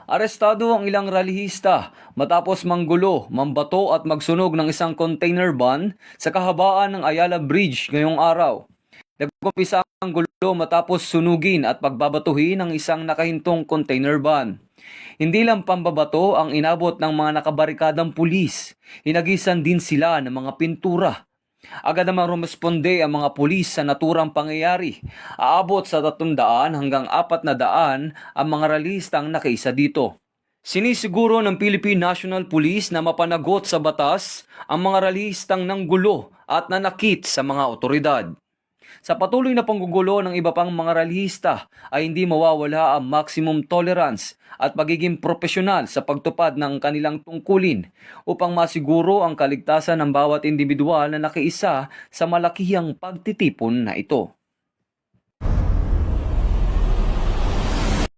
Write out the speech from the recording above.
Arestado ang ilang rallyista matapos manggulo, mambato at magsunog ng isang container van sa kahabaan ng Ayala Bridge ngayong araw. Nagkumpisa ang gulo matapos sunugin at pagbabatuhin ng isang nakahintong container van. Hindi lang pambabato ang inabot ng mga nakabarikadang pulis, hinagisan din sila ng mga pintura. Agad namang rumesponde ang mga pulis sa naturang pangyayari. Aabot sa 300 hanggang 400 ang mga ralistang nakaisa dito. Sinisiguro ng Philippine National Police na mapanagot sa batas ang mga ralistang nanggulo at nanakit sa mga otoridad. Sa patuloy na panggugulo ng iba pang mga ralihista ay hindi mawawala ang maximum tolerance at pagiging profesional sa pagtupad ng kanilang tungkulin upang masiguro ang kaligtasan ng bawat individual na nakiisa sa malakihang pagtitipon na ito.